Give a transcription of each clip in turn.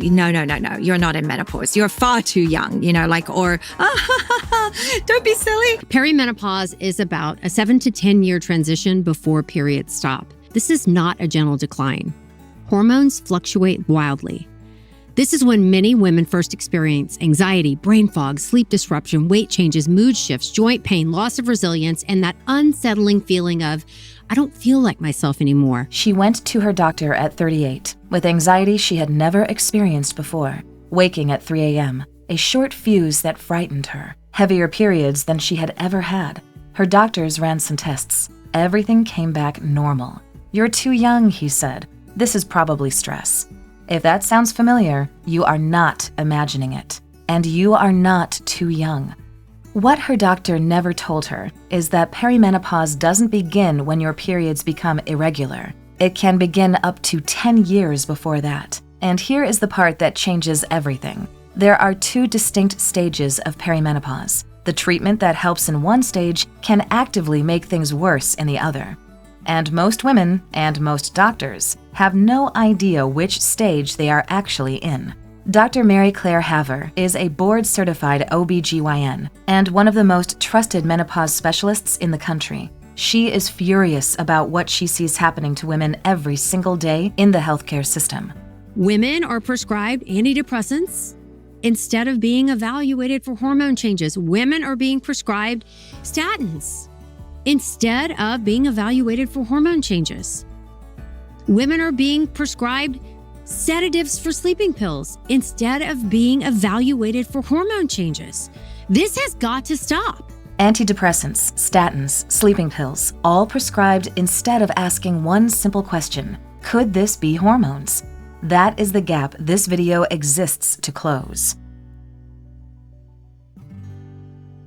no, you're not in menopause. You're far too young, or, don't be silly. Perimenopause is about a 7 to 10 year transition before periods stop. This is not a gentle decline. Hormones fluctuate wildly. This is when many women first experience anxiety, brain fog, sleep disruption, weight changes, mood shifts, joint pain, loss of resilience, and that unsettling feeling of, I don't feel like myself anymore. She went to her doctor at 38 with anxiety she had never experienced before, waking at 3 a.m., a short fuse that frightened her, heavier periods than she had ever had. Her doctors ran some tests. Everything came back normal. You're too young, he said. This is probably stress. If that sounds familiar, you are not imagining it, and you are not too young. What her doctor never told her is that perimenopause doesn't begin when your periods become irregular. It can begin up to 10 years before that. And here is the part that changes everything. There are 2 distinct stages of perimenopause. The treatment that helps in one stage can actively make things worse in the other. And most women, and most doctors, have no idea which stage they are actually in. Dr. Mary Claire Haver is a board-certified OBGYN and one of the most trusted menopause specialists in the country. She is furious about what she sees happening to women every single day in the healthcare system. Women are prescribed antidepressants instead of being evaluated for hormone changes. Women are being prescribed statins instead of being evaluated for hormone changes. Women are being prescribed sedatives for sleeping pills instead of being evaluated for hormone changes. This has got to stop. Antidepressants, statins, sleeping pills, all prescribed instead of asking one simple question: could this be hormones? That is the gap this video exists to close.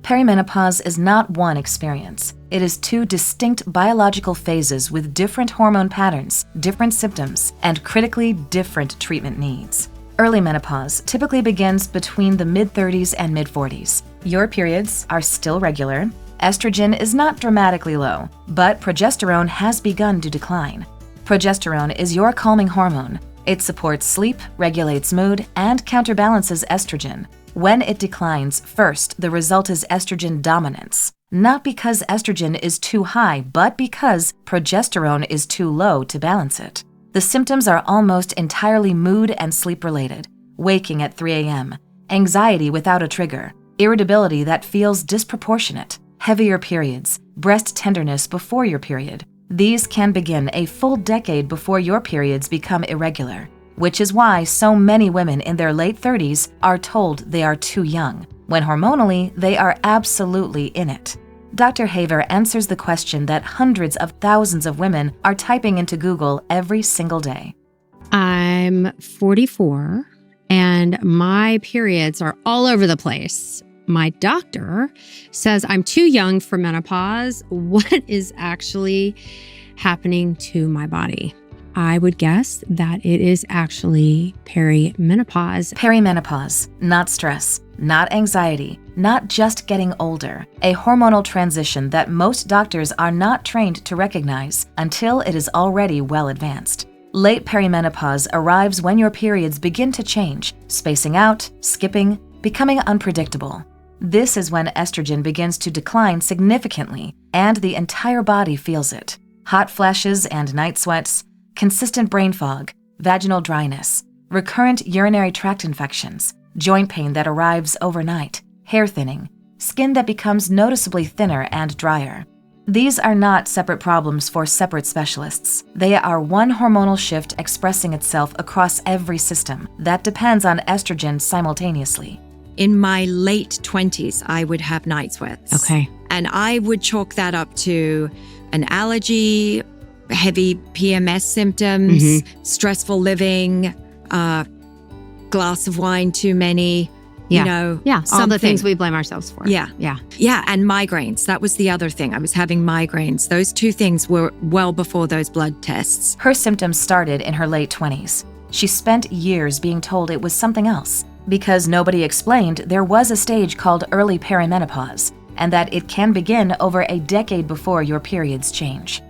Perimenopause is not one experience. It is 2 distinct biological phases with different hormone patterns, different symptoms, and critically different treatment needs. Early menopause typically begins between the mid-30s and mid-40s. Your periods are still regular. Estrogen is not dramatically low, but progesterone has begun to decline. Progesterone is your calming hormone. It supports sleep, regulates mood, and counterbalances estrogen. When it declines, first, the result is estrogen dominance. Not because estrogen is too high, but because progesterone is too low to balance it. The symptoms are almost entirely mood and sleep related. Waking at 3 a.m., anxiety without a trigger, irritability that feels disproportionate, heavier periods, breast tenderness before your period. These can begin a full decade before your periods become irregular, which is why so many women in their late 30s are told they are too young, when hormonally they are absolutely in it. Dr. Haver answers the question that hundreds of thousands of women are typing into Google every single day. I'm 44 and my periods are all over the place. My doctor says I'm too young for menopause. What is actually happening to my body? I would guess that it is actually perimenopause. Perimenopause, not stress, not anxiety, not just getting older. A hormonal transition that most doctors are not trained to recognize until it is already well advanced. Late perimenopause arrives when your periods begin to change, spacing out, skipping, becoming unpredictable. This is when estrogen begins to decline significantly, and the entire body feels it. Hot flashes and night sweats, consistent brain fog, vaginal dryness, recurrent urinary tract infections, joint pain that arrives overnight, hair thinning, skin that becomes noticeably thinner and drier. These are not separate problems for separate specialists. They are one hormonal shift expressing itself across every system that depends on estrogen simultaneously. In my late 20s, I would have night sweats. Okay. And I would chalk that up to an allergy, heavy PMS symptoms, stressful living, glass of wine too many, Yeah, all the something. things we blame ourselves for. Yeah, and migraines. That was the other thing. I was having migraines. Those 2 things were well before those blood tests. Her symptoms started in her late 20s. She spent years being told it was something else. Because nobody explained there was a stage called early perimenopause, and that it can begin over a decade before your periods change.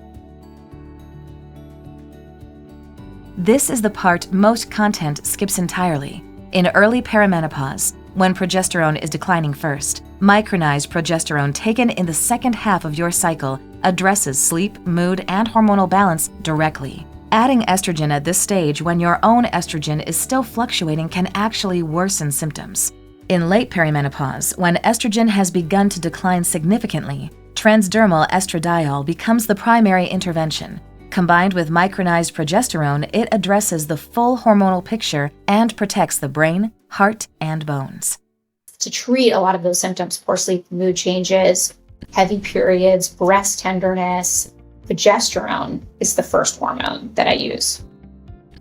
This is the part most content skips entirely. In early perimenopause, when progesterone is declining first, micronized progesterone taken in the second half of your cycle addresses sleep, mood, and hormonal balance directly. Adding estrogen at this stage when your own estrogen is still fluctuating can actually worsen symptoms. In late perimenopause, when estrogen has begun to decline significantly, transdermal estradiol becomes the primary intervention. Combined with micronized progesterone, it addresses the full hormonal picture and protects the brain, heart, and bones. To treat a lot of those symptoms, poor sleep, mood changes, heavy periods, breast tenderness, progesterone is the first hormone that I use.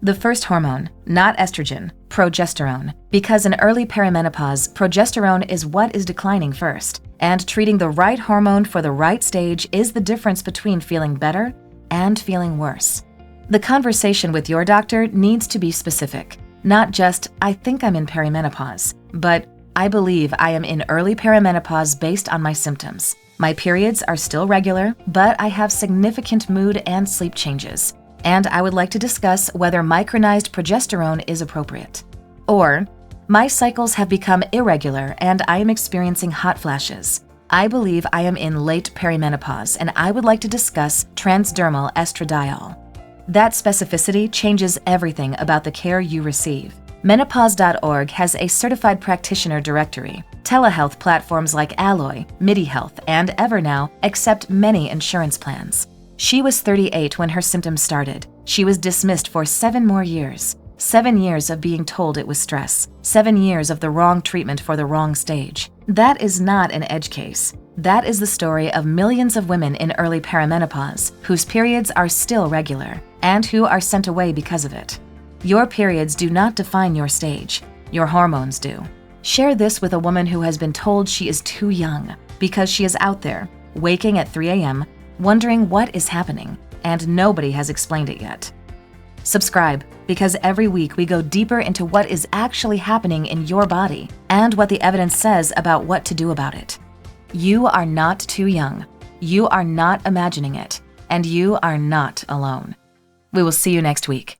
The first hormone, not estrogen, progesterone, because in early perimenopause, progesterone is what is declining first, and treating the right hormone for the right stage is the difference between feeling better and feeling worse. The conversation with your doctor needs to be specific, not just, I think I'm in perimenopause, but I believe I am in early perimenopause based on my symptoms. My periods are still regular, but I have significant mood and sleep changes, and I would like to discuss whether micronized progesterone is appropriate. Or, my cycles have become irregular and I am experiencing hot flashes. I believe I am in late perimenopause and I would like to discuss transdermal estradiol. That specificity changes everything about the care you receive. Menopause.org has a certified practitioner directory. Telehealth platforms like Alloy, MIDI Health, and Evernow accept many insurance plans. She was 38 when her symptoms started. She was dismissed for 7 more years. 7 years of being told it was stress. 7 years of the wrong treatment for the wrong stage. That is not an edge case. That is the story of millions of women in early perimenopause whose periods are still regular and who are sent away because of it. Your periods do not define your stage. Your hormones do. Share this with a woman who has been told she is too young because she is out there, waking at 3 a.m., wondering what is happening, and nobody has explained it yet. Subscribe, because every week we go deeper into what is actually happening in your body and what the evidence says about what to do about it. You are not too young. You are not imagining it, and you are not alone. We will see you next week.